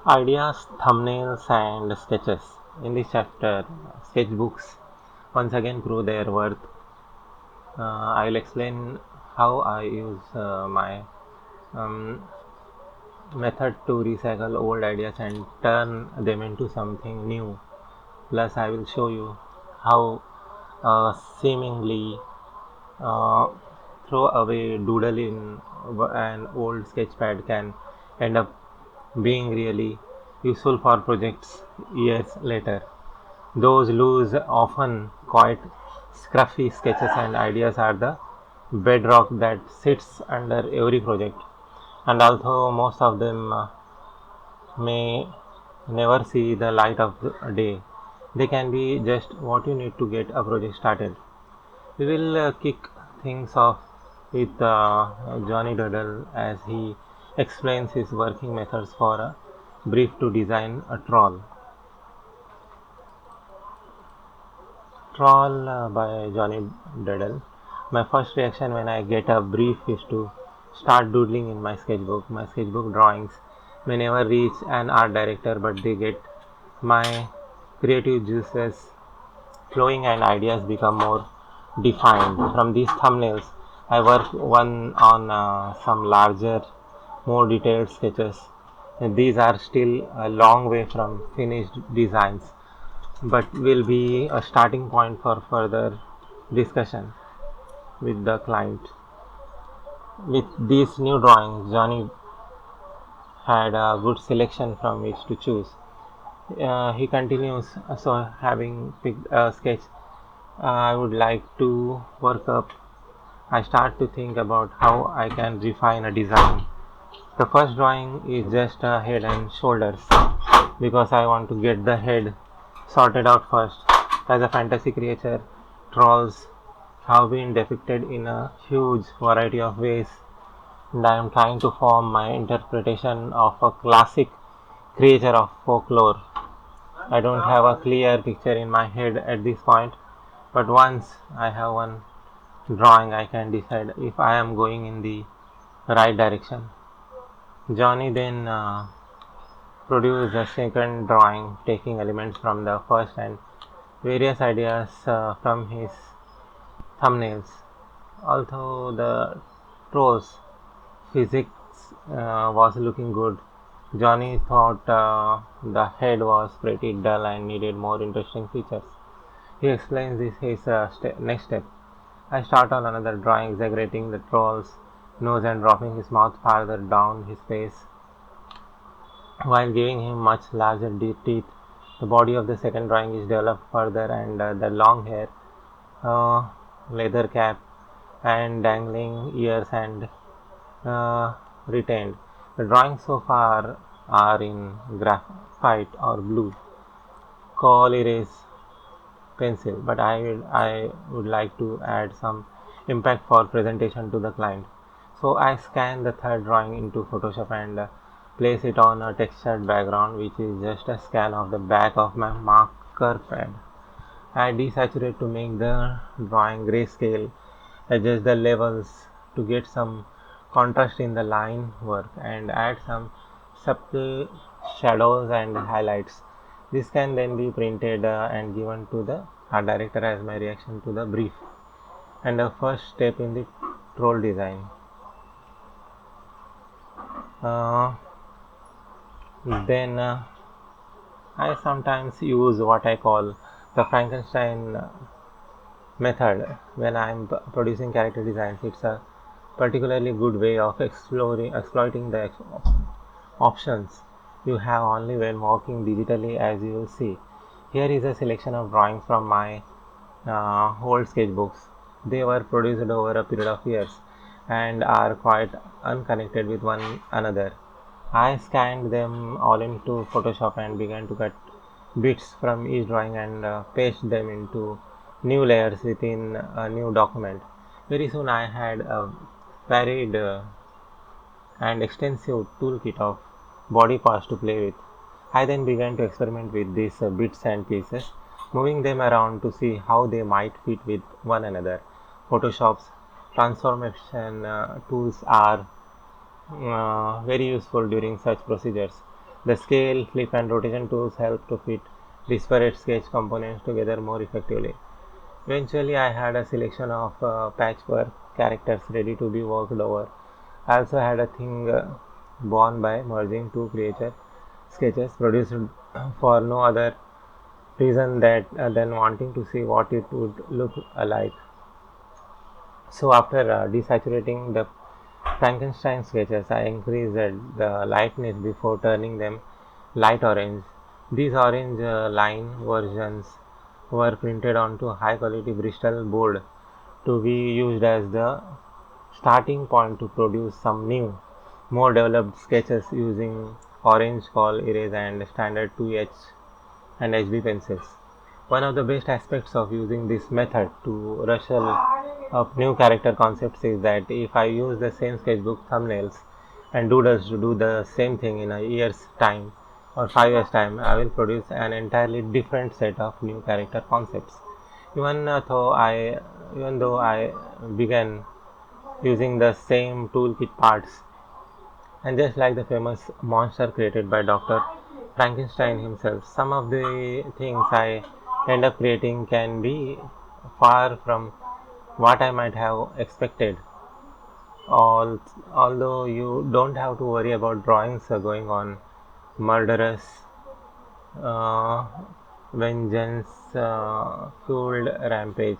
Ideas, thumbnails, and sketches. In this chapter, sketchbooks once again prove their worth. I will explain how I use my um, method to recycle old ideas and turn them into something new. Plus, I will show you how seemingly uh, throw away doodle in an old sketchpad can end up being really useful for projects years later. Those loose, often quite scruffy sketches and ideas are the bedrock that sits under every project. And although most of them may never see the light of the day, they can be just what you need to get a project started. We will kick things off with Johnny Duddle as he explains his working methods for a brief to design a troll. Troll by Johnny Duddle. My first reaction when I get a brief is to start doodling in my sketchbook. My sketchbook drawings may never reach an art director, but they get my creative juices flowing and ideas become more defined. From these thumbnails, I work one on some larger, more detailed sketches. These are still a long way from finished designs, but will be a starting point for further discussion with the client. With these new drawings, Johnny had a good selection from which to choose. He continues, so having picked a sketch I would like to work up, I start to think about how I can refine a design. The first drawing is just a head and shoulders because I want to get the head sorted out first. As a fantasy creature, trolls have been depicted in a huge variety of ways, and I am trying to form my interpretation of a classic creature of folklore. I don't have a clear picture in my head at this point, but once I have one drawing, I can decide if I am going in the right direction. Johnny then produced a second drawing, taking elements from the first and various ideas from his thumbnails. Although the troll's physics was looking good, Johnny thought the head was pretty dull and needed more interesting features. He explains this his next step. I start on another drawing exaggerating the troll's nose and dropping his mouth farther down his face while giving him much larger teeth. The body of the second drawing is developed further and the long hair, uh, leather cap, and dangling ears and retained. The drawings so far are in graphite or blue coal erase pencil, but I would like to add some impact for presentation to the client. So I scan the third drawing into Photoshop and place it on a textured background, which is just a scan of the back of my marker pad. I desaturate to make the drawing grayscale, adjust the levels to get some contrast in the line work, and add some subtle shadows and highlights. This can then be printed and given to the art director as my reaction to the brief and the first step in the troll design. Uh, then I sometimes use what I call the Frankenstein method when I am producing character designs. It's a particularly good way of exploiting the options you have only when working digitally, as you will see. Here is a selection of drawings from my old sketchbooks. They were produced over a period of years and are quite unconnected with one another. I scanned them all into Photoshop and began to cut bits from each drawing and paste them into new layers within a new document. Very soon I had a varied and extensive toolkit of body parts to play with. I then began to experiment with these bits and pieces, moving them around to see how they might fit with one another. Photoshop's transformation tools are very useful during such procedures. The scale, flip, and rotation tools help to fit disparate sketch components together more effectively. Eventually, I had a selection of patchwork characters ready to be worked over. I also had a thing born by merging two creature sketches produced for no other reason that than wanting to see what it would look like. So after desaturating the Frankenstein sketches, I increased the lightness before turning them light orange. These orange line versions were printed onto high quality Bristol board to be used as the starting point to produce some new, more developed sketches using orange call erase and standard 2H and HB pencils. One of the best aspects of using this method to rustle up new character concepts is that if I use the same sketchbook thumbnails and doodles to do the same thing in a year's time or 5 years time, I will produce an entirely different set of new character concepts. Even though I began using the same toolkit parts, and just like the famous monster created by Dr. Frankenstein himself, some of the things I end up creating can be far from what I might have expected. Although you don't have to worry about drawings going on murderous uh, vengeance fueled rampage.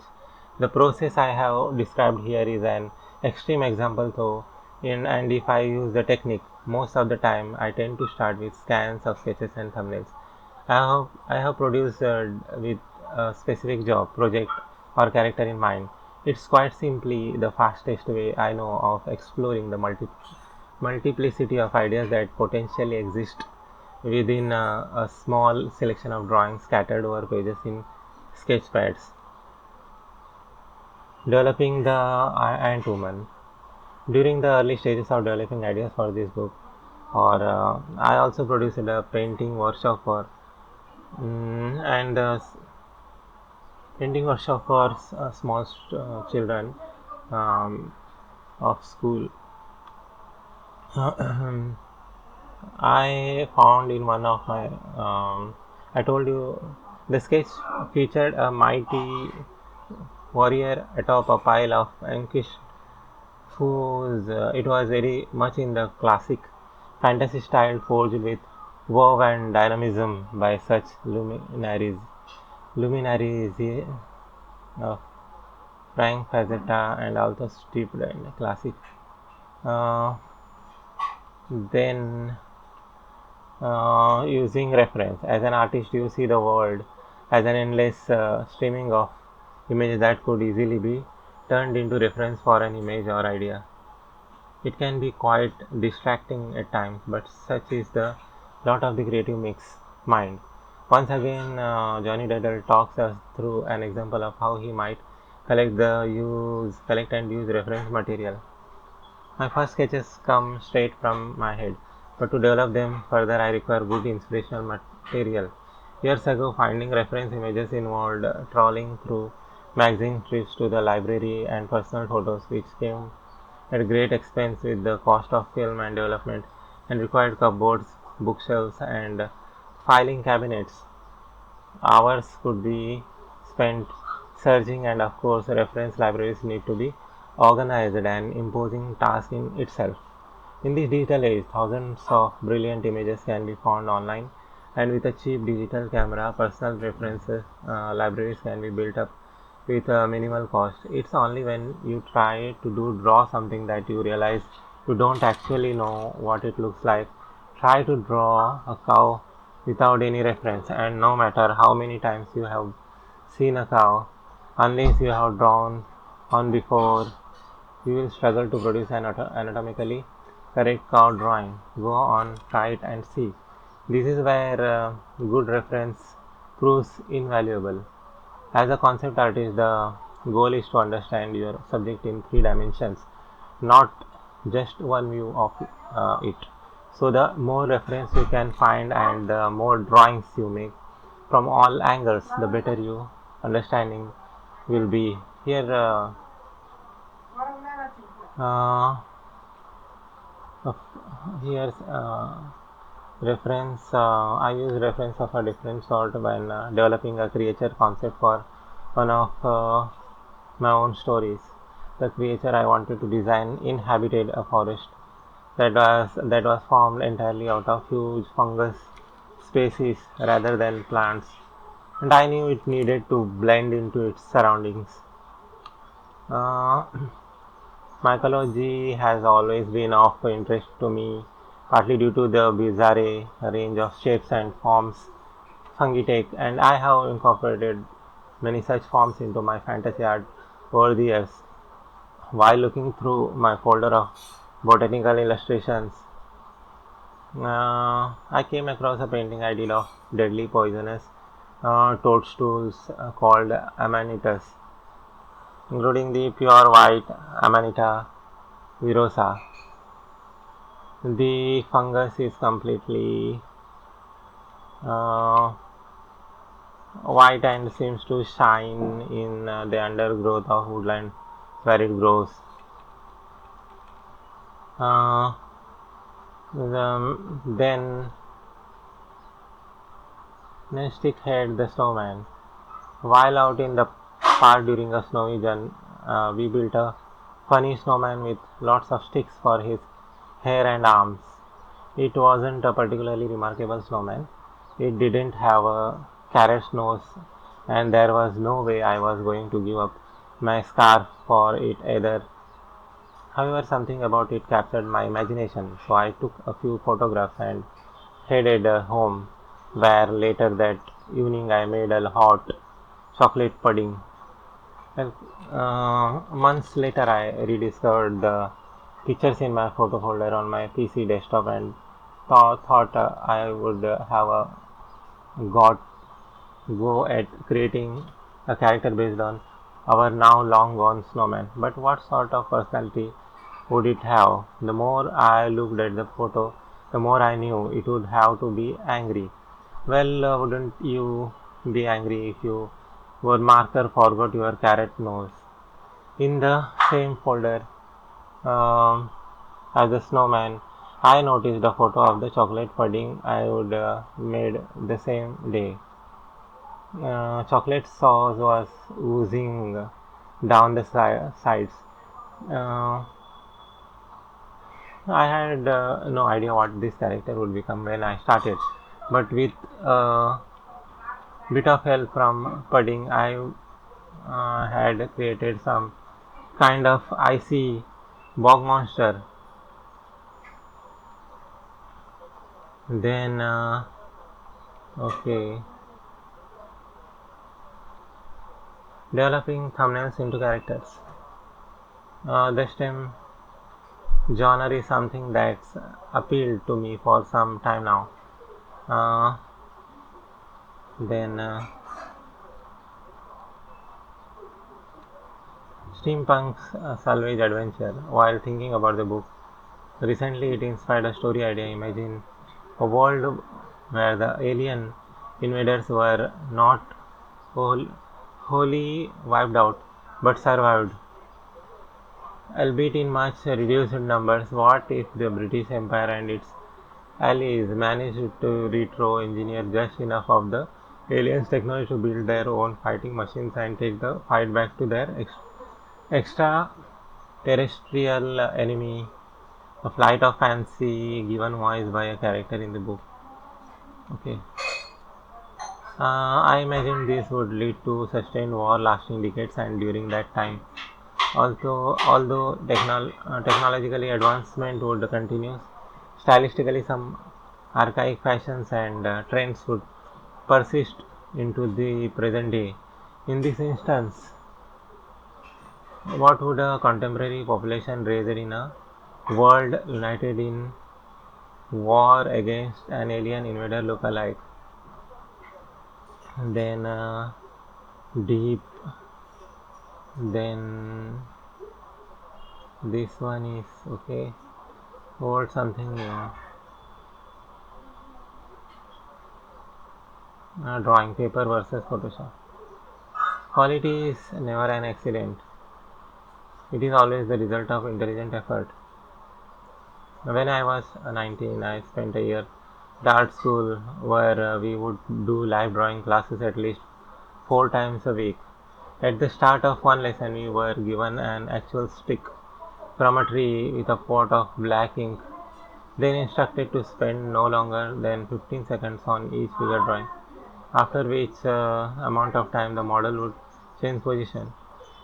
The process I have described here is an extreme example though, and if I use the technique, most of the time I tend to start with scans of sketches and thumbnails. I have produced with a specific job, project, or character in mind. It's quite simply the fastest way I know of exploring the multiplicity of ideas that potentially exist within a small selection of drawings scattered over pages in sketchpads. Developing the Ant Woman. During the early stages of developing ideas for this book, or I also produced a painting workshop for and painting workshop for small children um, of school. I found in one of my I told you the sketch featured a mighty warrior atop a pile of vanquished foes. It was very much in the classic fantasy style forged with verve and dynamism by such luminaries of Frank Frazetta and also steeped in classic. Uh, then using reference. As an artist, you see the world as an endless streaming of images that could easily be turned into reference for an image or idea. It can be quite distracting at times, but such is the lot of the creative mix mind. Once again, Johnny Deddle talks us through an example of how he might collect and use reference material. My first sketches come straight from my head, but to develop them further, I require good inspirational material. Years ago, finding reference images involved trawling through magazine trips to the library and personal photos, which came at great expense with the cost of film and development, and required cupboards, bookshelves, and filing cabinets. Hours could be spent searching, and of course, reference libraries need to be organized, an imposing task in itself. In this digital age, thousands of brilliant images can be found online, and with a cheap digital camera, personal references libraries can be built up with a minimal cost. It's only when you try to draw something that you realize you don't actually know what it looks like. Try to draw a cow without any reference, and no matter how many times you have seen a cow, unless you have drawn one before, you will struggle to produce an anatomically correct cow drawing. Go on, try it and see. This is where good reference proves invaluable. As a concept artist, the goal is to understand your subject in three dimensions, not just one view of it. So, the more reference you can find and the more drawings you make from all angles, the better your understanding will be. Here, uh, here's I use reference of a different sort when developing a creature concept for one of my own stories. The creature I wanted to design inhabited a forest that was formed entirely out of huge fungus species rather than plants, and I knew it needed to blend into its surroundings. Uh, Mycology has always been of interest to me, partly due to the bizarre range of shapes and forms fungi take, and I have incorporated many such forms into my fantasy art over the years. While looking through my folder of botanical illustrations, I came across a painting I did of deadly poisonous toadstools called Amanitas, including the pure white Amanita virosa. The fungus is completely uh, white and seems to shine in the undergrowth of woodland where it grows. Uh, then Stick Head the snowman. While out in the park during a snowy journey, we built a funny snowman with lots of sticks for his hair and arms. It wasn't a particularly remarkable snowman. It didn't have a carrot's nose, and there was no way I was going to give up my scarf for it either. However, something about it captured my imagination, so I took a few photographs and headed home, where later that evening I made a hot chocolate pudding. And months later, I rediscovered the pictures in my photo folder on my PC desktop and thought I would have a got go at creating a character based on our now long gone snowman. But what sort of personality would it have? The more I looked at the photo, the more I knew it would have to be angry. Well, wouldn't you be angry if your marker forgot your carrot nose? In the same folder um, as the snowman, I noticed a photo of the chocolate pudding I would made the same day. Chocolate sauce was oozing down the sides. Uh, I had no idea what this character would become when I started, but with a bit of help from pudding, I had created some kind of icy bog monster. Then, okay, developing thumbnails into characters. The STEM genre is something that's appealed to me for some time now. Uh, then, Steampunk's Salvage Adventure. While thinking about the book, recently it inspired a story idea. Imagine a world where the alien invaders were not whole, wholly wiped out but survived, albeit in much reduced numbers. What if the British Empire and its allies managed to retro engineer just enough of the aliens' technology to build their own fighting machines and take the fight back to their extraterrestrial enemy? A flight of fancy given voice by a character in the book. Okay. I imagine this would lead to sustained war lasting decades, and during that time, although technologically advancement would continue, stylistically some archaic fashions and trends would persist into the present day. In this instance, what would a contemporary population raised in a world united in war against an alien invader look alike? Then deep. Then this one is okay. Old something new. Drawing paper versus Photoshop. Quality is never an accident. It is always the result of intelligent effort. When I was 19, I spent a year the art school where we would do live drawing classes at least 4 times a week. At the start of one lesson, we were given an actual stick from a tree with a pot of black ink, then instructed to spend no longer than 15 seconds on each figure drawing, after which amount of time the model would change position.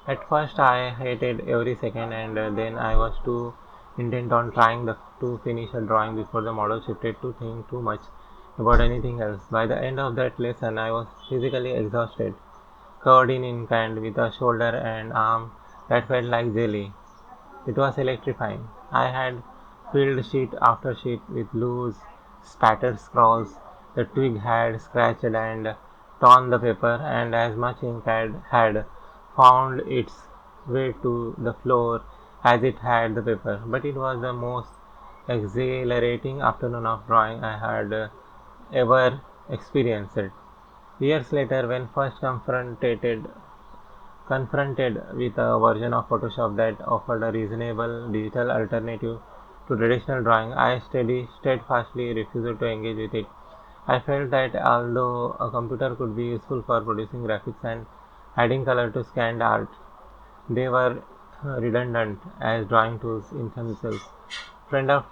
At first, I hated every second, and then I was too intent on to finish a drawing before the model shifted to think too much about anything else. By the end of that lesson, I was physically exhausted, covered in ink, and with a shoulder and arm that felt like jelly. It was electrifying. I had filled sheet after sheet with loose, spattered scrawls. The twig had scratched and torn the paper, and as much ink had found its way to the floor as it had the paper. But it was the most exhilarating afternoon of drawing I had ever experienced. Years later, when first confronted with a version of Photoshop that offered a reasonable digital alternative to traditional drawing, I steadfastly refused to engage with it. I felt that although a computer could be useful for producing graphics and adding color to scanned art, they were redundant as drawing tools in themselves. A friend of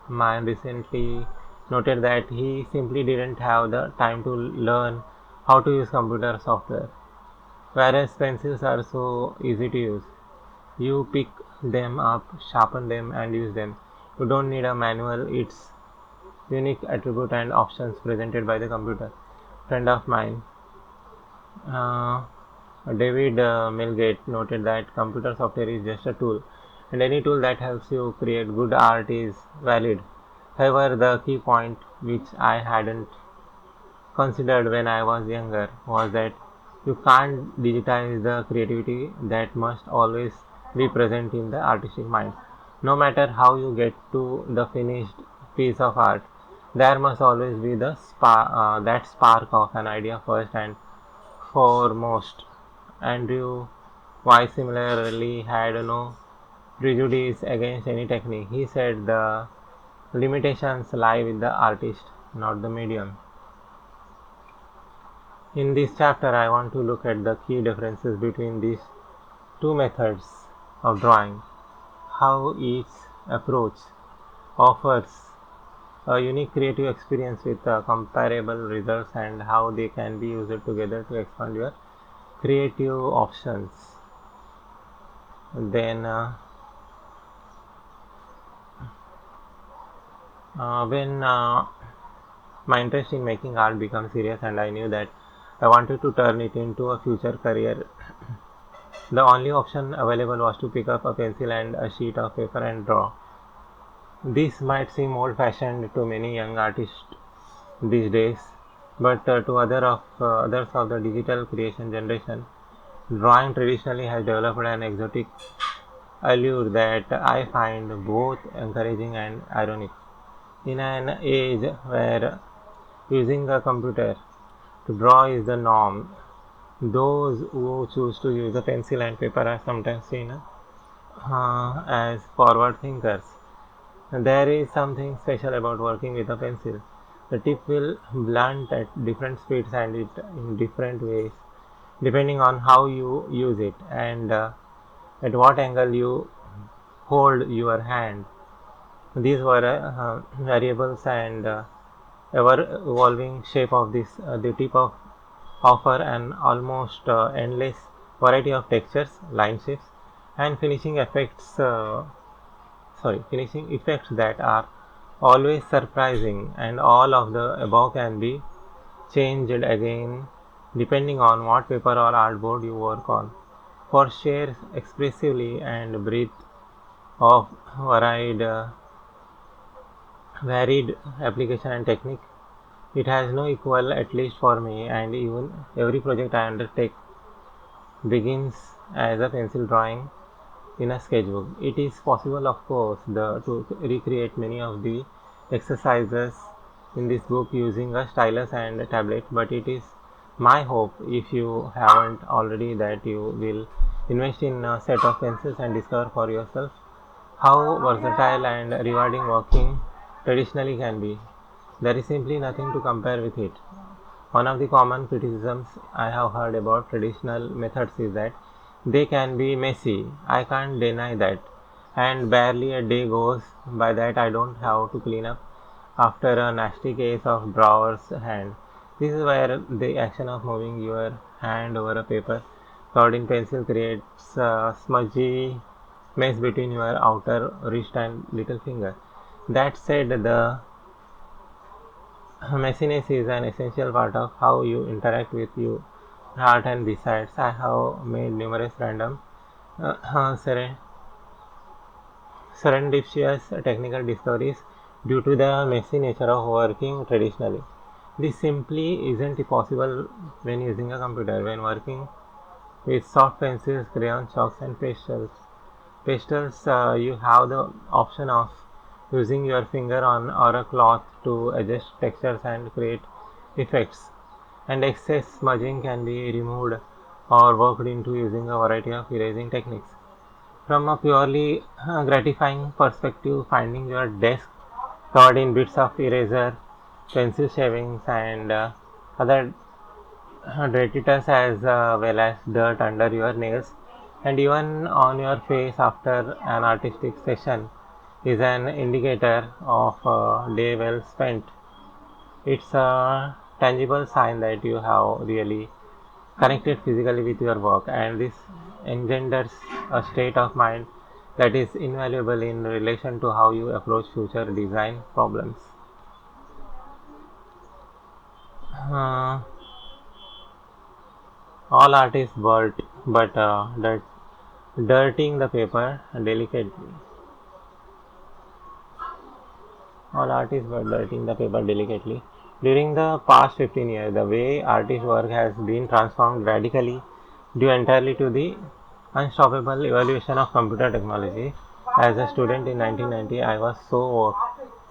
mine recently noted that he simply didn't have the time to learn how to use computer software, whereas pencils are so easy to use. You pick them up, sharpen them, and use them. You don't need a manual. It's unique attribute and options presented by the computer. Friend of mine, uh, David Milgate, noted that computer software is just a tool, and any tool that helps you create good art is valid. However, the key point, which I hadn't considered when I was younger, was that you can't digitize the creativity that must always be present in the artistic mind. No matter how you get to the finished piece of art, there must always be that spark of an idea first and foremost. Andrew Weiss similarly had no prejudice against any technique. He said the limitations lie with the artist, not the medium. In this chapter, I want to look at the key differences between these two methods of drawing, how each approach offers a unique creative experience with comparable results, and how they can be used together to expand your creative options. Then, when my interest in making art became serious, and I knew that I wanted to turn it into a future career, the only option available was to pick up a pencil and a sheet of paper and draw. This might seem old fashioned to many young artists these days, but to others of the digital creation generation, drawing traditionally has developed an exotic allure that I find both encouraging and ironic. In an age where using a computer to draw is the norm, those who choose to use a pencil and paper are sometimes seen as forward thinkers. There is something special about working with a pencil. The tip will blunt at different speeds and it in different ways, depending on how you use it and at what angle you hold your hand. These were variables and ever evolving shape of the tip of offer an almost endless variety of textures, line shapes, and finishing effects that are always surprising, and all of the above can be changed again depending on what paper or artboard you work on. For sheer expressively and breadth of varied application and technique, it has no equal, at least for me, and even every project I undertake begins as a pencil drawing in a sketchbook. It is possible, of course, to recreate many of the exercises in this book using a stylus and a tablet, but it is my hope, if you haven't already, that you will invest in a set of pencils and discover for yourself how versatile and rewarding working traditionally can be. There is simply nothing to compare with it. One of the common criticisms I have heard about traditional methods is that they can be messy. I can't deny that. And barely a day goes by that I don't have to clean up after a nasty case of drawer's hand. This is where the action of moving your hand over a paper covered in pencil creates a smudgy mess between your outer wrist and little finger. That said, the messiness is an essential part of how you interact with your art, and besides, I have made numerous random serendipitous technical discoveries due to the messy nature of working traditionally. This simply isn't possible when using a computer. When working with soft pencils, crayons, chalks, and pastels, you have the option of using your finger on or a cloth to adjust textures and create effects. And excess smudging can be removed or worked into using a variety of erasing techniques. From a purely gratifying perspective, finding your desk covered in bits of eraser, pencil shavings, and other detritus as well as dirt under your nails and even on your face after an artistic session is an indicator of a day well spent. It's a tangible sign that you have really connected physically with your work, and this engenders a state of mind that is invaluable in relation to how you approach future design problems. Uh, all art is but dirtying the paper delicately. All art is but dirtying the paper delicately. During the past 15 years, the way artist work has been transformed radically due entirely to the unstoppable evolution of computer technology. As a student in 1990, I was so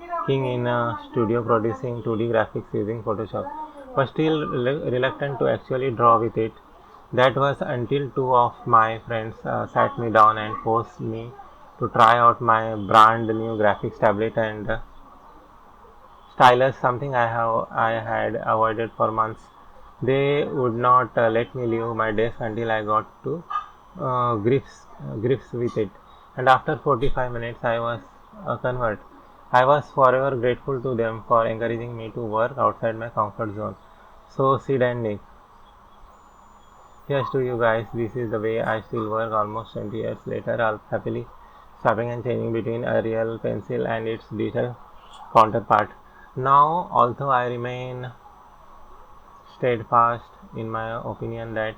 working in a studio producing 2D graphics using Photoshop, but still reluctant to actually draw with it. That was until two of my friends sat me down and forced me to try out my brand new graphics tablet and stylus, something I had avoided for months. They would not let me leave my desk until I got to grips with it. And after 45 minutes, I was a convert. I was forever grateful to them for encouraging me to work outside my comfort zone. So, Sid and Nick, here's to you guys. This is the way I still work almost 20 years later. I'll happily swapping and changing between a real pencil and its digital counterpart. Now, although I remain steadfast in my opinion that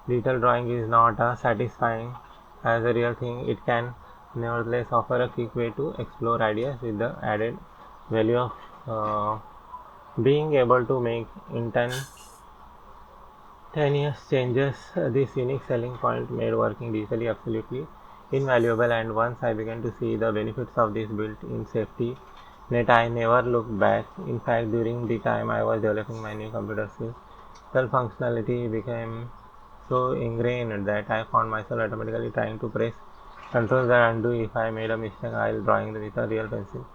digital drawing is not as satisfying as a real thing, it can nevertheless offer a quick way to explore ideas with the added value of being able to make instantaneous changes. This unique selling point made working digitally absolutely invaluable, and once I began to see the benefits of this built-in safety net, I never looked back. In fact, during the time I was developing my new computer skills, self functionality became so ingrained that I found myself automatically trying to press control the undo if I made a mistake while drawing with a real pencil.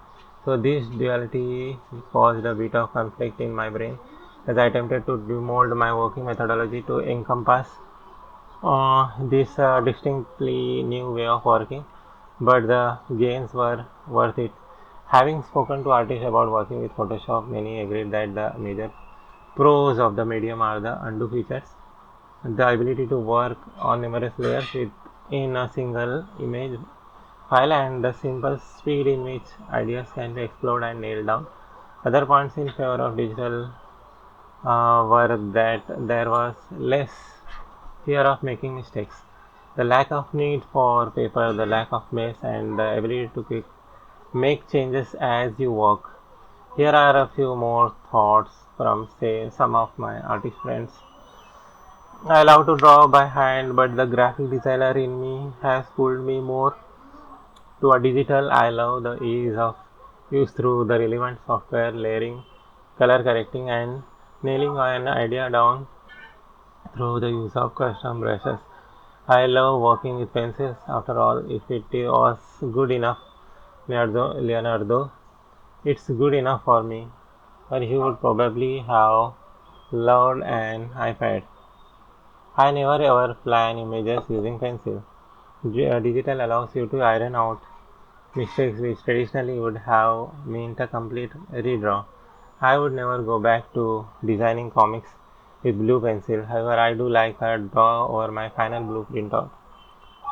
So this duality caused a bit of conflict in my brain as I attempted to demold my working methodology to encompass this distinctly new way of working, but the gains were worth it. Having spoken to artists about working with Photoshop, many agreed that the major pros of the medium are the undo features, the ability to work on numerous layers within a single image file, and the simple speed in which ideas can be explored and nailed down. Other points in favor of digital were that there was less fear of making mistakes, the lack of need for paper, the lack of mess, and the ability to make changes as you work. Here are a few more thoughts from, say, some of my artist friends. I love to draw by hand, but the graphic designer in me has pulled me more to a digital. I love the ease of use through the relevant software, layering, color correcting, and nailing an idea down through the use of custom brushes. I love working with pencils. After all, if it was good enough, Leonardo, it's good enough for me. or he would probably have loved an iPad. I never ever plan images using pencil. Digital allows you to iron out mistakes which traditionally would have meant a complete redraw. I would never go back to designing comics with blue pencil. However, I do like a draw over my final blueprint out.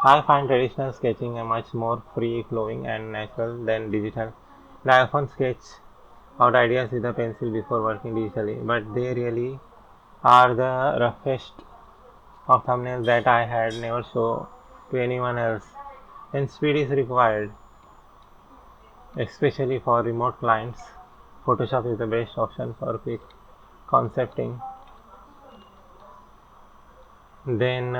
I find traditional sketching a much more free flowing and natural than digital. I often sketch out ideas with a pencil before working digitally, but they really are the roughest of thumbnails that I had never show to anyone else. And speed is required, especially for remote clients. Photoshop is the best option for quick concepting. Then,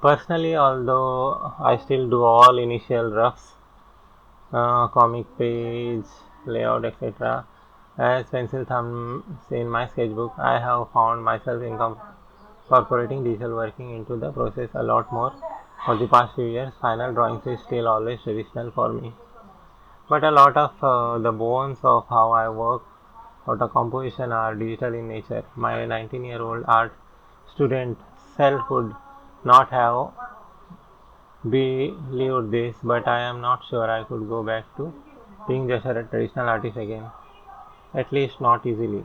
personally, although I still do all initial roughs, comic page, layout, etc., as pencil thumbs in my sketchbook, I have found myself incorporating digital working into the process a lot more. For the past few years, final drawings is still always traditional for me. But a lot of the bones of how I work out a composition are digital in nature. My 19-year-old art student self would not have believed this, but I am not sure I could go back to being just a traditional artist again. At least not easily.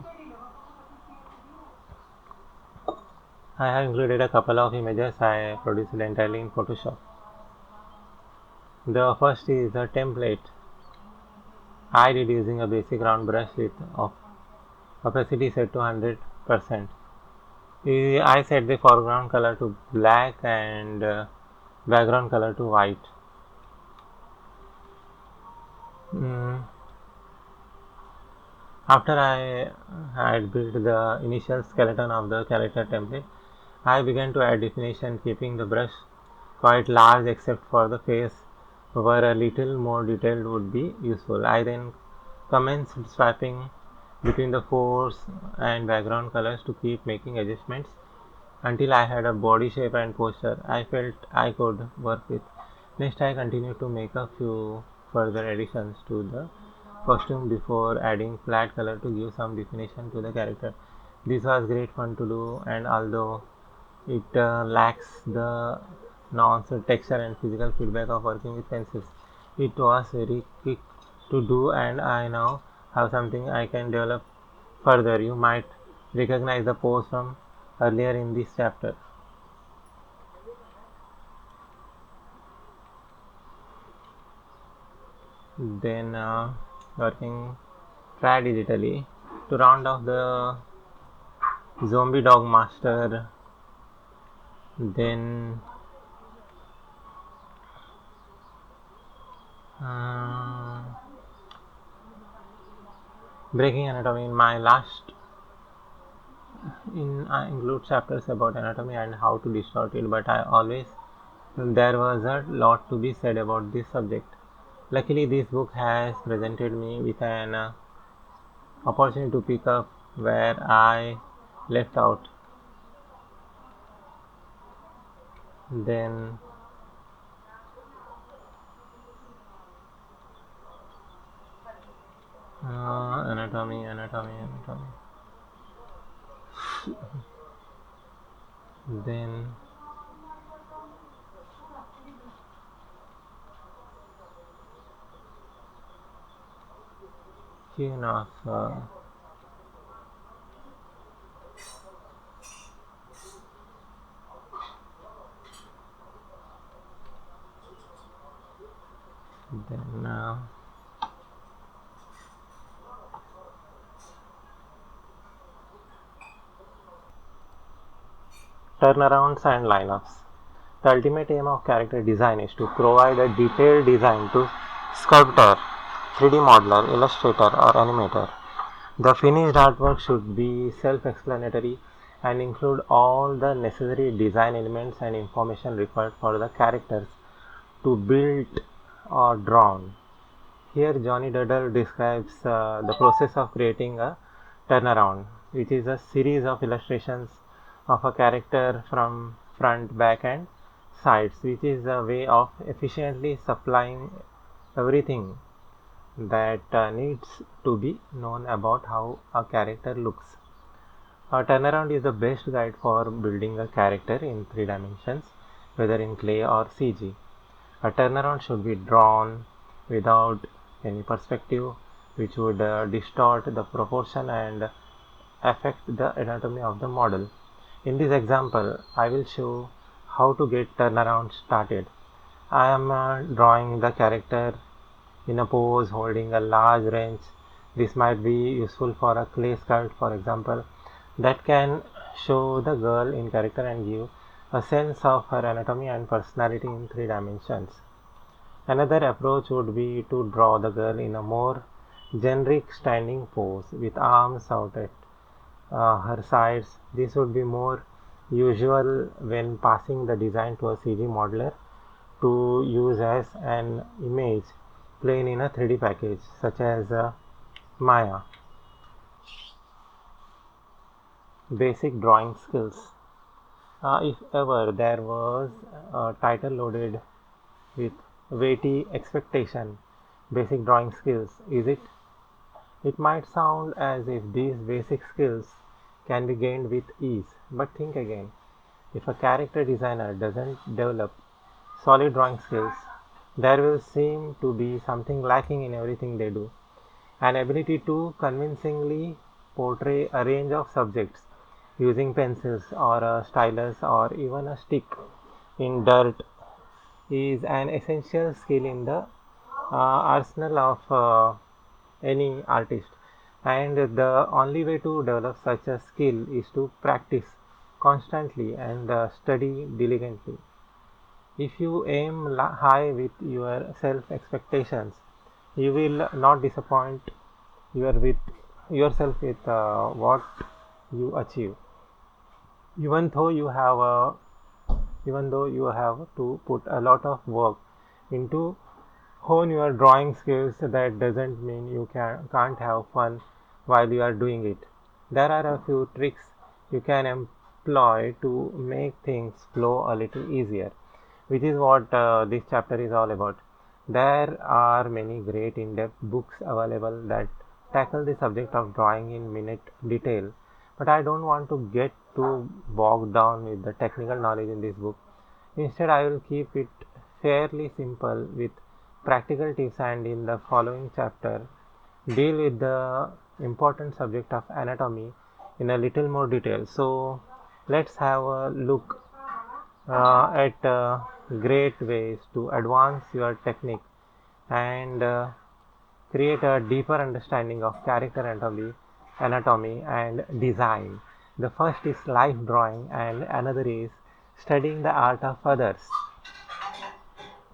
I have included a couple of images I produced entirely in Photoshop. The first is a template I did using a basic round brush with of opacity set to 100%. I set the foreground color to black and background color to white. Mm, After I had built the initial skeleton of the character template, I began to add definition, keeping the brush quite large except for the face, where a little more detailed would be useful. I then commenced swapping between the force and background colors to keep making adjustments until I had a body shape and posture I felt I could work with. Next, I continued to make a few further additions to the costume before adding flat color to give some definition to the character. This was great fun to do, and although it lacks the nuance, texture, and physical feedback of working with pencils, it was very quick to do, and I now have something I can develop further. You might recognize the pose from earlier in this chapter. Then working try digitally to round off the zombie dog master. Then uh, breaking anatomy in my last in I include chapters about anatomy and how to distort it, but I always there was a lot to be said about this subject. Luckily, this book has presented me with an opportunity to pick up where I left out. Then anatomy. Then Queen of then turnarounds and lineups. The ultimate aim of character design is to provide a detailed design to sculptor, 3D modeler, illustrator, or animator. The finished artwork should be self-explanatory and include all the necessary design elements and information required for the characters to build or drawn. Here, Johnny Duddle describes the process of creating a turnaround, which is a series of illustrations of a character from front, back, and sides, which is a way of efficiently supplying everything that needs to be known about how a character looks. A turnaround is the best guide for building a character in three dimensions, whether in clay or CG. A turnaround should be drawn without any perspective, which would distort the proportion and affect the anatomy of the model. In this example, I will show how to get turnaround started. I am drawing the character in a pose holding a large wrench. This might be useful for a clay sculpt, for example, that can show the girl in character and give a sense of her anatomy and personality in three dimensions. Another approach would be to draw the girl in a more generic standing pose with arms out at her sides. This would be more usual when passing the design to a CG modeler to use as an image plane in a 3D package such as Maya. Basic drawing skills. If ever there was a title loaded with weighty expectation, basic drawing skills, is it? It might sound as if these basic skills can be gained with ease, but think again. If a character designer doesn't develop solid drawing skills, there will seem to be something lacking in everything they do. An ability to convincingly portray a range of subjects using pencils or a stylus or even a stick in dirt is an essential skill in the arsenal of any artist. And the only way to develop such a skill is to practice constantly and study diligently. If you aim high with your self expectations, you will not disappoint with yourself with what you achieve. Even though you have to put a lot of work into hone your drawing skills, that doesn't mean you can't have fun while you are doing it. There are a few tricks you can employ to make things flow a little easier, which is what this chapter is all about. There are many great in-depth books available that tackle the subject of drawing in minute detail, but I don't want to get too bogged down with the technical knowledge in this book. Instead, I will keep it fairly simple with practical tips, and in the following chapter deal with the important subject of anatomy in a little more detail. So let's have a look at great ways to advance your technique and create a deeper understanding of character anatomy and design. The first is life drawing, and another is studying the art of others.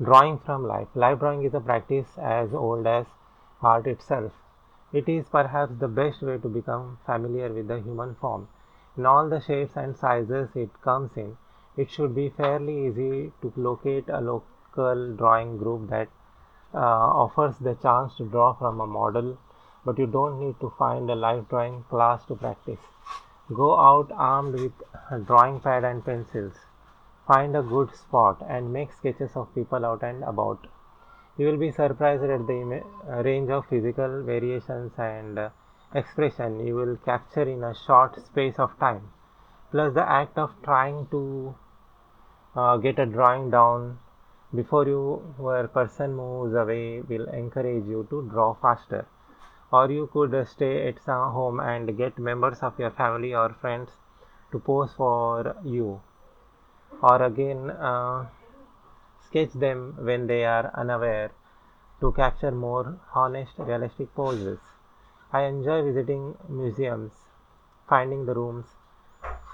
Drawing from life. Life drawing is a practice as old as art itself. It is perhaps the best way to become familiar with the human form. In all the shapes and sizes it comes in, it should be fairly easy to locate a local drawing group that offers the chance to draw from a model, but you don't need to find a life drawing class to practice. Go out armed with a drawing pad and pencils. Find a good spot and make sketches of people out and about. You will be surprised at the range of physical variations and expression you will capture in a short space of time. Plus, the act of trying to get a drawing down before your person moves away will encourage you to draw faster. Or you could stay at some home and get members of your family or friends to pose for you, or again sketch them when they are unaware to capture more honest, realistic poses. I enjoy visiting museums, finding the rooms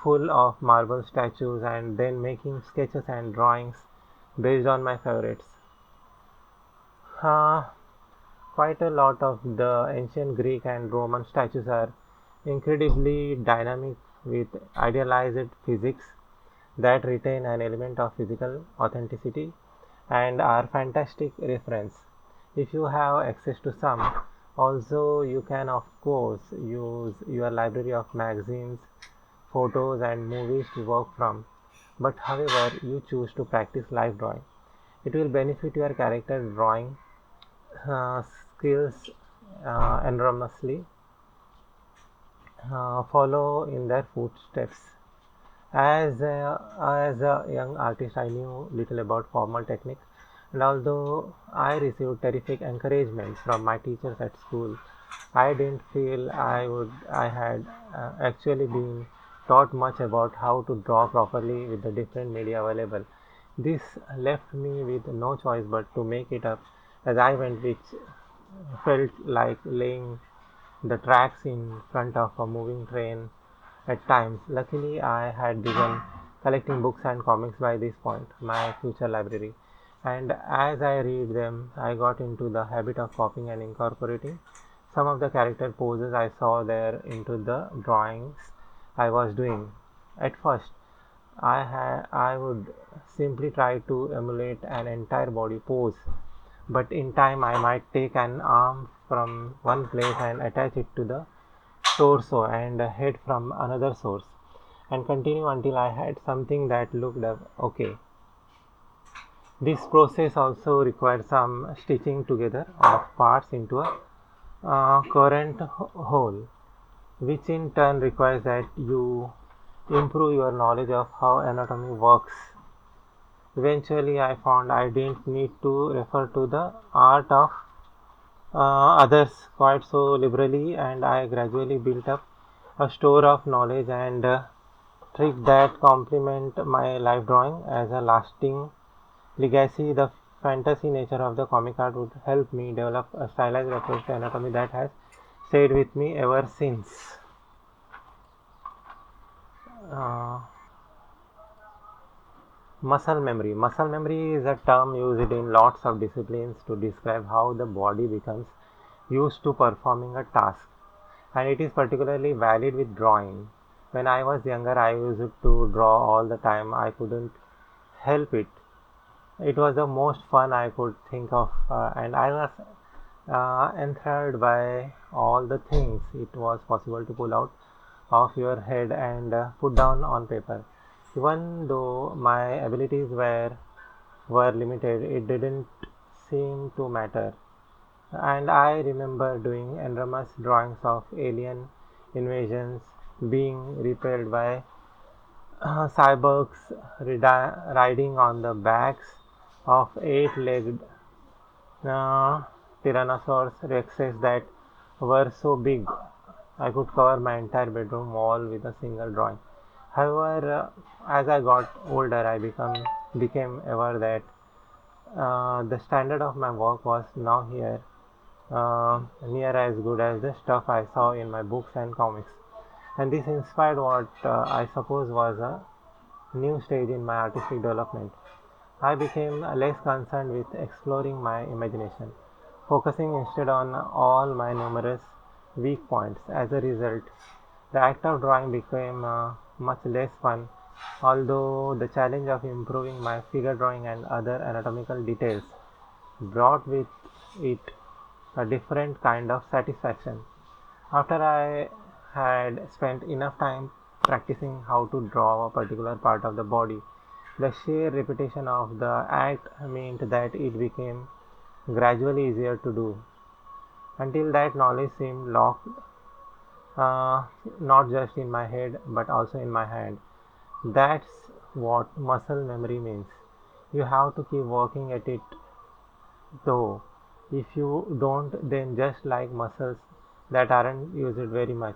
full of marble statues, and then making sketches and drawings based on my favorites. Uh, Quite a lot of the ancient Greek and Roman statues are incredibly dynamic with idealized physics that retain an element of physical authenticity and are fantastic reference if you have access to some. Also, you can of course use your library of magazines, photos and movies to work from, but however you choose to practice live drawing, it will benefit your character drawing skills enormously, follow in their footsteps. As a young artist, I knew little about formal technique, and although I received terrific encouragement from my teachers at school, I didn't feel I had actually been taught much about how to draw properly with the different media available. This left me with no choice but to make it up as I went, which felt like laying the tracks in front of a moving train at times. Luckily, I had begun collecting books and comics by this point, my future library. And as I read them, I got into the habit of copying and incorporating some of the character poses I saw there into the drawings I was doing. At first, I would simply try to emulate an entire body pose, but in time I might take an arm from one place and attach it to the torso and a head from another source and continue until I had something that looked okay. This process also requires some stitching together of parts into a coherent whole, which in turn requires that you improve your knowledge of how anatomy works. Eventually, I found I didn't need to refer to the art of others quite so liberally, and I gradually built up a store of knowledge and trick that complement my life drawing as a lasting legacy. The fantasy nature of the comic art would help me develop a stylized approach to anatomy that has stayed with me ever since. Uh, Muscle memory. Muscle memory is a term used in lots of disciplines to describe how the body becomes used to performing a task, and it is particularly valid with drawing. When I was younger, I used to draw all the time. I couldn't help it. It was the most fun I could think of, and I was enthralled by all the things it was possible to pull out of your head and put down on paper. Even though my abilities were limited, it didn't seem to matter. And I remember doing enormous drawings of alien invasions, being repelled by cyborgs riding on the backs of eight-legged uh, Tyrannosaurus rexes that were so big I could cover my entire bedroom wall with a single drawing. However, as I got older, became aware that the standard of my work was now here near as good as the stuff I saw in my books and comics. And this inspired what I suppose was a new stage in my artistic development. I became less concerned with exploring my imagination, focusing instead on all my numerous weak points. As a result, the act of drawing became much less fun, although the challenge of improving my figure drawing and other anatomical details brought with it a different kind of satisfaction. After I had spent enough time practicing how to draw a particular part of the body, the sheer repetition of the act meant that it became gradually easier to do. Until that knowledge seemed locked uh, not just in my head but also in my hand. That's what muscle memory means. You have to keep working at it though. If you don't, then just like muscles that aren't used very much,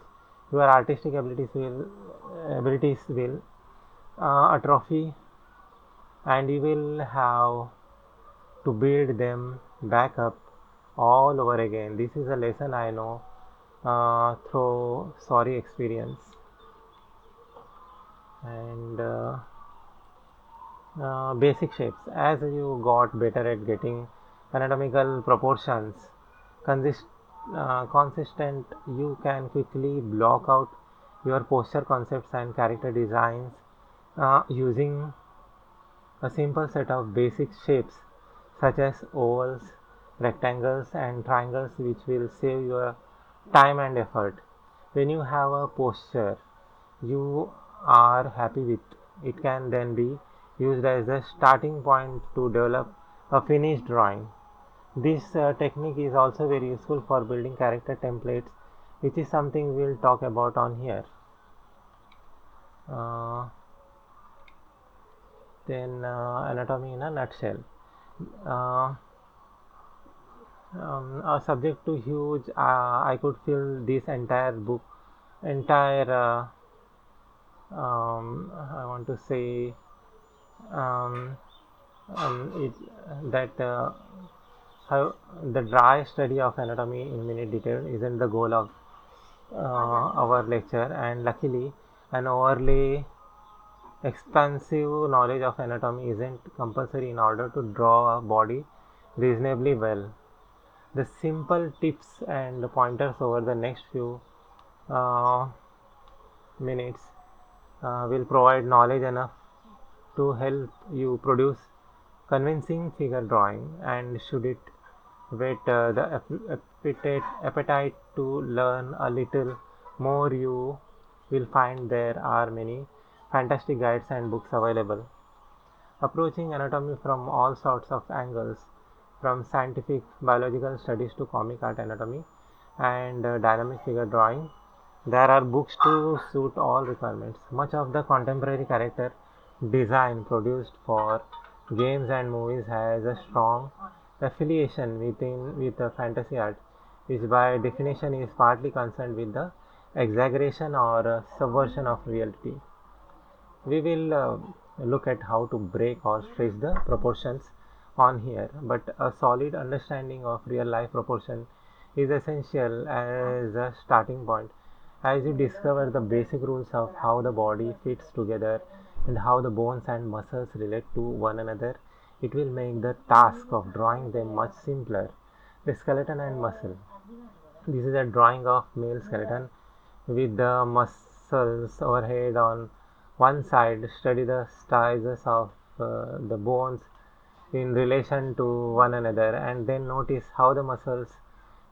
your artistic abilities will atrophy, and you will have to build them back up all over again. This is a lesson I know through sorry experience. And basic shapes. As you got better at getting anatomical proportions consistent, you can quickly block out your posture concepts and character designs using a simple set of basic shapes such as ovals, rectangles, and triangles, which will save your time and effort. When you have a posture you are happy with, it can then be used as a starting point to develop a finished drawing. This technique is also very useful for building character templates, which is something we'll talk about on here. Uh, then anatomy in a nutshell. Uh, a subject too huge, I could fill this entire book, entire, I want to say, um, that how the dry study of anatomy in minute detail isn't the goal of our lecture, and luckily, an overly expansive knowledge of anatomy isn't compulsory in order to draw a body reasonably well. The simple tips and pointers over the next few uh, minutes will provide knowledge enough to help you produce convincing figure drawing. And should it whet the appetite to learn a little more, you will find there are many fantastic guides and books available approaching anatomy from all sorts of angles, from scientific biological studies to comic art anatomy and dynamic figure drawing. There are books to suit all requirements. Much of the contemporary character design produced for games and movies has a strong affiliation with the fantasy art, which by definition is partly concerned with the exaggeration or subversion of reality. We will look at how to break or stretch the proportions on here, but a solid understanding of real life proportion is essential as a starting point. As you discover the basic rules of how the body fits together and how the bones and muscles relate to one another, it will make the task of drawing them much simpler. The skeleton and muscle. This is a drawing of male skeleton with the muscles overhead on one side. Study the sizes of the bones in relation to one another, and then notice how the muscles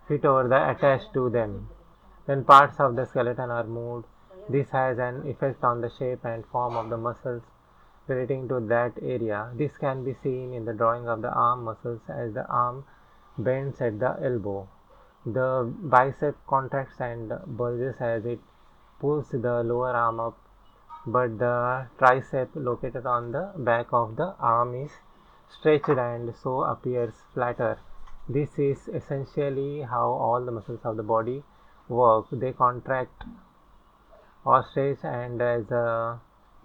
fit over the attached to them. When parts of the skeleton are moved, this has an effect on the shape and form of the muscles relating to that area. This can be seen in the drawing of the arm muscles as the arm bends at the elbow. The bicep contracts and bulges as it pulls the lower arm up, but the tricep located on the back of the arm is stretched and so appears flatter. This is essentially how all the muscles of the body work. They contract or stretch, and as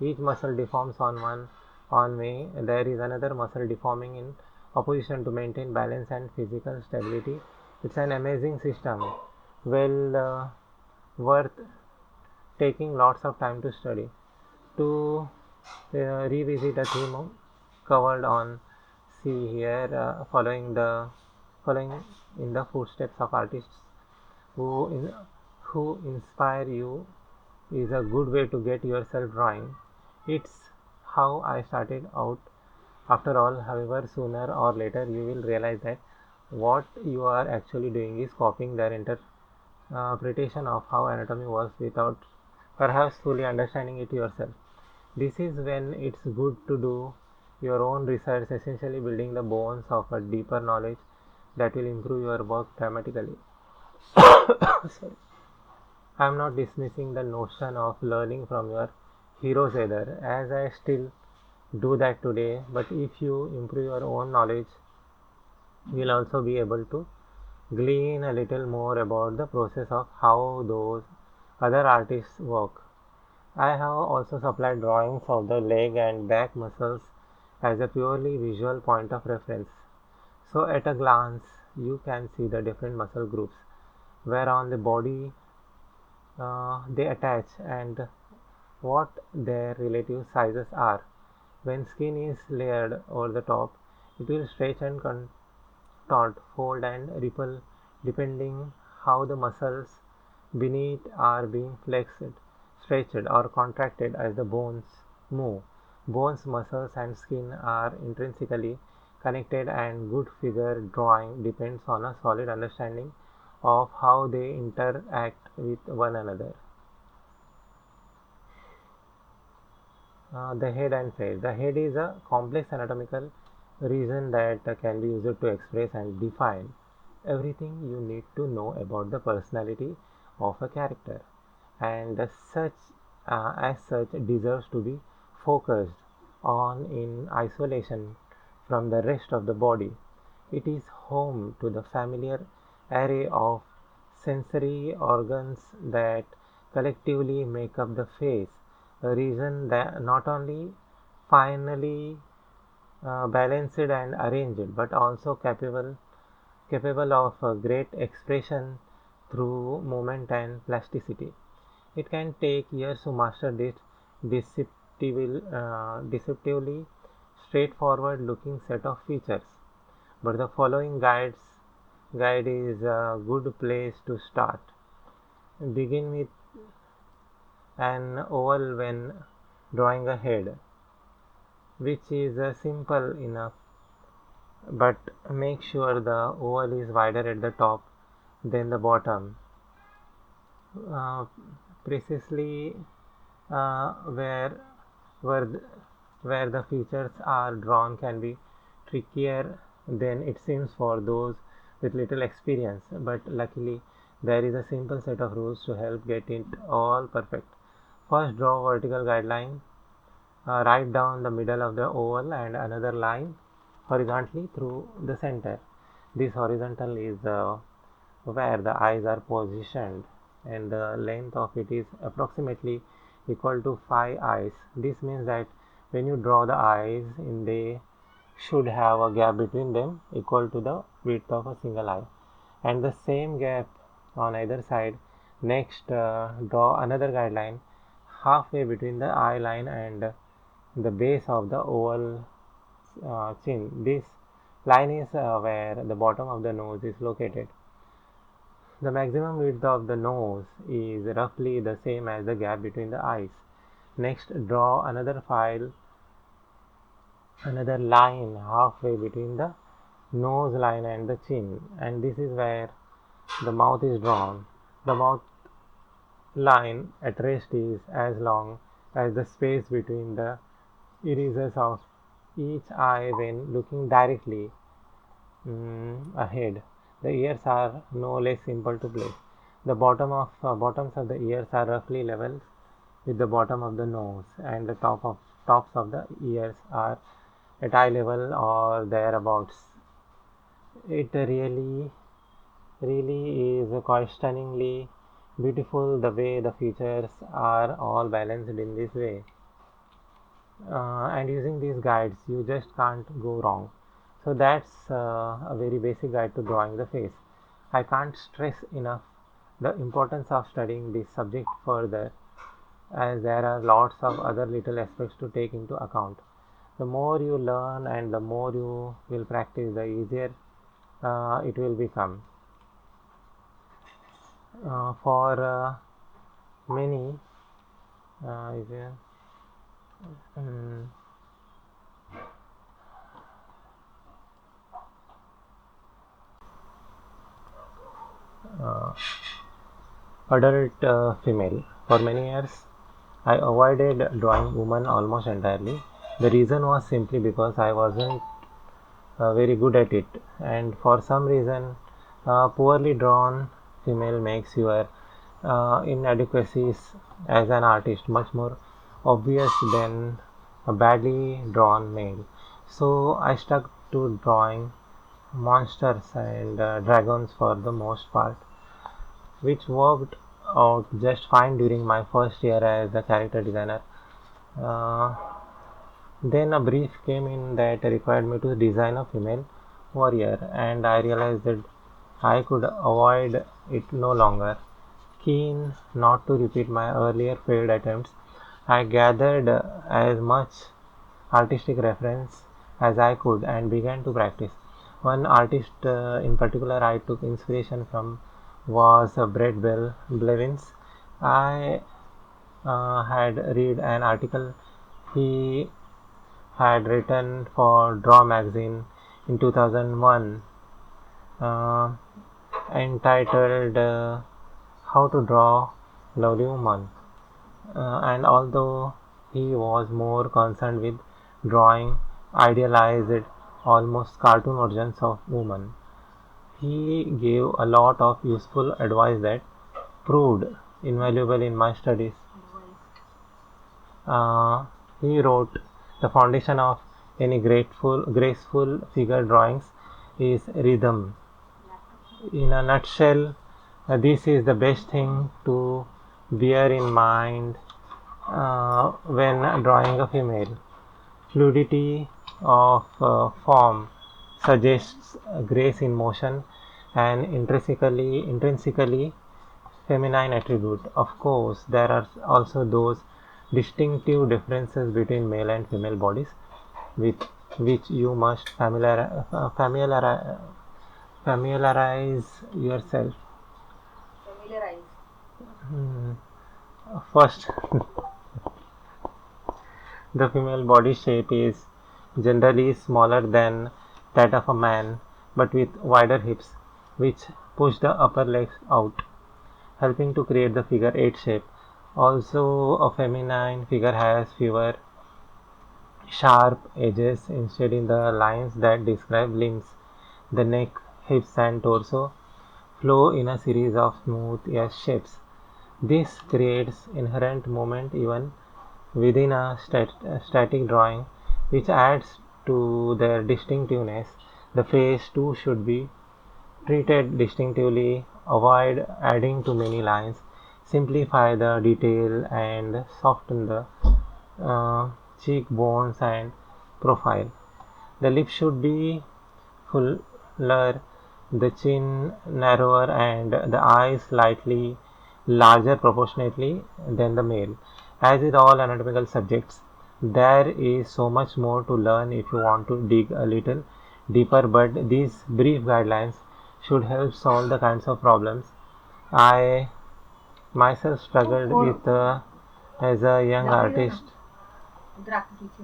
each muscle deforms on way, there is another muscle deforming in opposition to maintain balance and physical stability. It's an amazing system, well worth taking lots of time to study. To revisit a theme covered on see here, following in the footsteps of artists who in, who inspire you is a good way to get yourself drawing. It's how I started out. After all, however, sooner or later you will realize that what you are actually doing is copying their interpretation of how anatomy works without perhaps fully understanding it yourself. This is when it's good to do your own research, essentially building the bones of a deeper knowledge that will improve your work dramatically. Sorry. I am not dismissing the notion of learning from your heroes either, as I still do that today. But if you improve your own knowledge, you will also be able to glean a little more about the process of how those other artists work. I have also supplied drawings of the leg and back muscles as a purely visual point of reference. So, at a glance, you can see the different muscle groups where on the body they attach and what their relative sizes are. When skin is layered over the top, it will stretch and contort, fold and ripple depending how the muscles beneath are being flexed, stretched or contracted as the bones move. Bones, muscles and skin are intrinsically connected, and good figure drawing depends on a solid understanding of how they interact with one another. The head and face. The head is a complex anatomical reason that can be used to express and define everything you need to know about the personality of a character, and as such deserves to be focused on in isolation from the rest of the body. It is home to the familiar array of sensory organs that collectively make up the face, a reason that not only finally balanced and arranged, but also capable of great expression through movement and plasticity. It can take years to master this deceptively straightforward looking set of features, but the following guide is a good place to start. Begin with an oval when drawing a head, which is simple enough, but make sure the oval is wider at the top than the bottom. Uh, Precisely uh, where the, where the features are drawn can be trickier than it seems for those with little experience, but luckily there is a simple set of rules to help get it all perfect. First, draw a vertical guideline right down the middle of the oval and another line horizontally through the center. This horizontal is where the eyes are positioned, and the length of it is approximately equal to 5 eyes. This means that when you draw the eyes in, they should have a gap between them equal to the width of a single eye, and the same gap on either side. Next, draw another guideline halfway between the eye line and the base of the oval chin. This line is where the bottom of the nose is located. The maximum width of the nose is roughly the same as the gap between the eyes. Next, draw another line halfway between the nose line and the chin, and this is where the mouth is drawn. The mouth line at rest is as long as the space between the irises of each eye when looking directly ahead. The ears are no less simple to place. The bottoms of the ears are roughly level with the bottom of the nose, and the tops of the ears are at eye level or thereabouts. It really is quite stunningly beautiful the way the features are all balanced in this way. And using these guides you just can't go wrong. So that's a very basic guide to drawing the face. I can't stress enough the importance of studying this subject further, as there are lots of other little aspects to take into account. The more you learn and the more you will practice, the easier it will become. For many, is there, um, uh, adult female. For many years, I avoided drawing women almost entirely. The reason was simply because I wasn't very good at it, and for some reason, poorly drawn female makes your inadequacies as an artist much more obvious than a badly drawn male. So I stuck to drawing monsters and dragons for the most part, which worked out just fine during my first year as a character designer. Uh, then a brief came in that required me to design a female warrior, and I realized that I could avoid it no longer. Keen not to repeat my earlier failed attempts, I gathered as much artistic reference as I could and began to practice. One artist in particular I took inspiration from was Brett Blevins. I had read an article he had written for Draw magazine in 2001 uh, entitled How to Draw Lovely Woman. And although he was more concerned with drawing idealized almost cartoon versions of women. He gave a lot of useful advice that proved invaluable in my studies. Uh, he wrote, "The foundation of any graceful figure drawings is rhythm. In a nutshell, this is the best thing to bear in mind when drawing a female. Fluidity of form suggests grace in motion and intrinsically feminine attribute. Of course, there are also those distinctive differences between male and female bodies with which you must familiarize yourself. Hmm. First, the female body shape is generally smaller than that of a man, but with wider hips, which push the upper legs out, helping to create the figure 8 shape. Also, a feminine figure has fewer sharp edges instead in the lines that describe limbs. The neck, hips, and torso flow in a series of smooth S shapes. This creates inherent movement even within a static drawing, which adds to their distinctiveness. The face too should be treated distinctively, avoid adding too many lines, simplify the detail and soften the uh, cheekbones and profile. The lips should be fuller, the chin narrower, and the eyes slightly larger proportionately than the male. As with all anatomical subjects, there is so much more to learn if you want to dig a little deeper, but these brief guidelines should help solve the kinds of problems I myself struggled with as a young artist.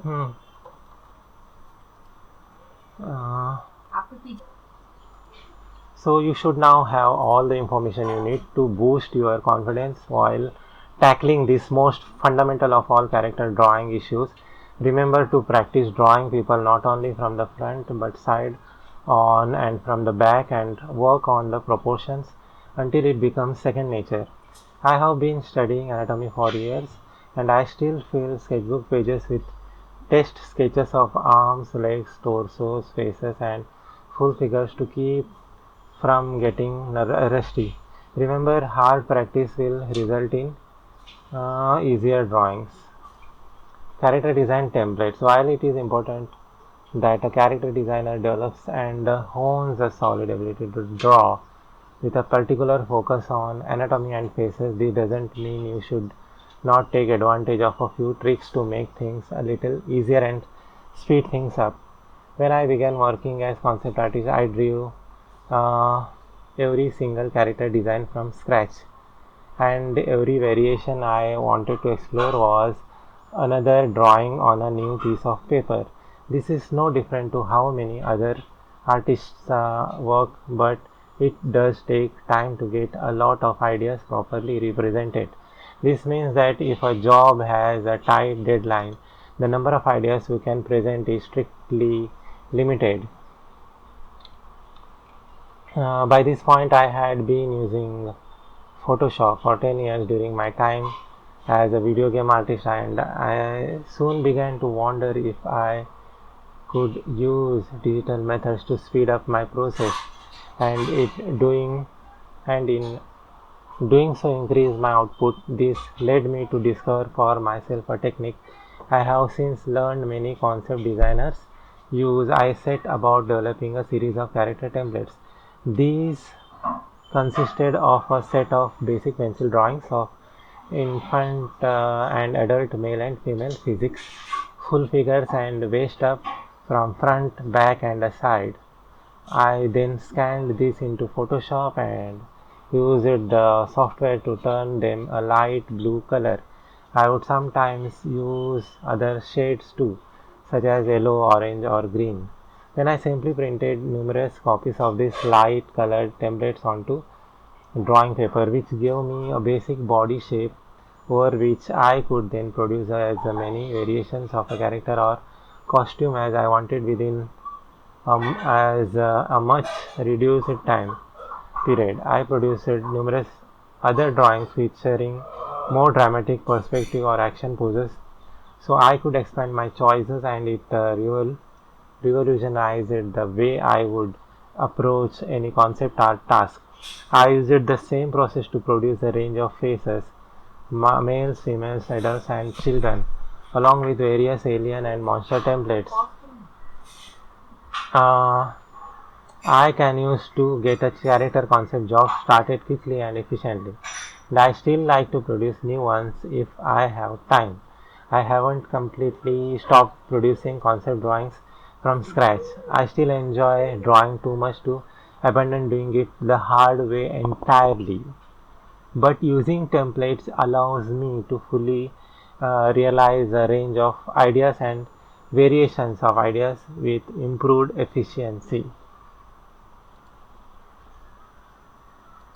Hmm. Uh, So you should now have all the information you need to boost your confidence while tackling this most fundamental of all character drawing issues. Remember to practice drawing people not only from the front but side on and from the back, and work on the proportions until it becomes second nature. I have been studying anatomy for years and I still fill sketchbook pages with test sketches of arms, legs, torsos, faces, and full figures to keep from getting rusty. Remember, hard practice will result in easier drawings. Character design templates. While it is important that a character designer develops and hones a solid ability to draw with a particular focus on anatomy and faces, this doesn't mean you should not take advantage of a few tricks to make things a little easier and speed things up. When I began working as concept artist, I drew uh, every single character design from scratch, and every variation I wanted to explore was another drawing on a new piece of paper. This is no different to how many other artists work, but it does take time to get a lot of ideas properly represented. This means that if a job has a tight deadline, the number of ideas you can present is strictly limited. By this point, I had been using Photoshop for 10 years during my time as a video game artist, and I soon began to wonder if I could use digital methods to speed up my process and it doing and in doing so increase my output. This led me to discover for myself a technique I have since learned many concept designers use. I set about developing a series of character templates. These consisted of a set of basic pencil drawings of infant and adult male and female physics, full figures and waist up from front, back and aside. I then scanned this into Photoshop and used the software to turn them a light blue color. I would sometimes use other shades too, such as yellow, orange or green. Then I simply printed numerous copies of these light colored templates onto drawing paper, which gave me a basic body shape over which I could then produce as many variations of a character or costume as I wanted within as a much reduced time period. I produced numerous other drawings featuring more dramatic perspective or action poses, so I could expand my choices, and it revolutionized the way I would approach any concept art task. I used the same process to produce a range of faces, males, females, adults, and children, along with various alien and monster templates. Uh, I can use to get a character concept job started quickly and efficiently. And I still like to produce new ones if I have time. I haven't completely stopped producing concept drawings from scratch. I still enjoy drawing too much to abandon doing it the hard way entirely. But using templates allows me to fully realize a range of ideas and variations of ideas with improved efficiency.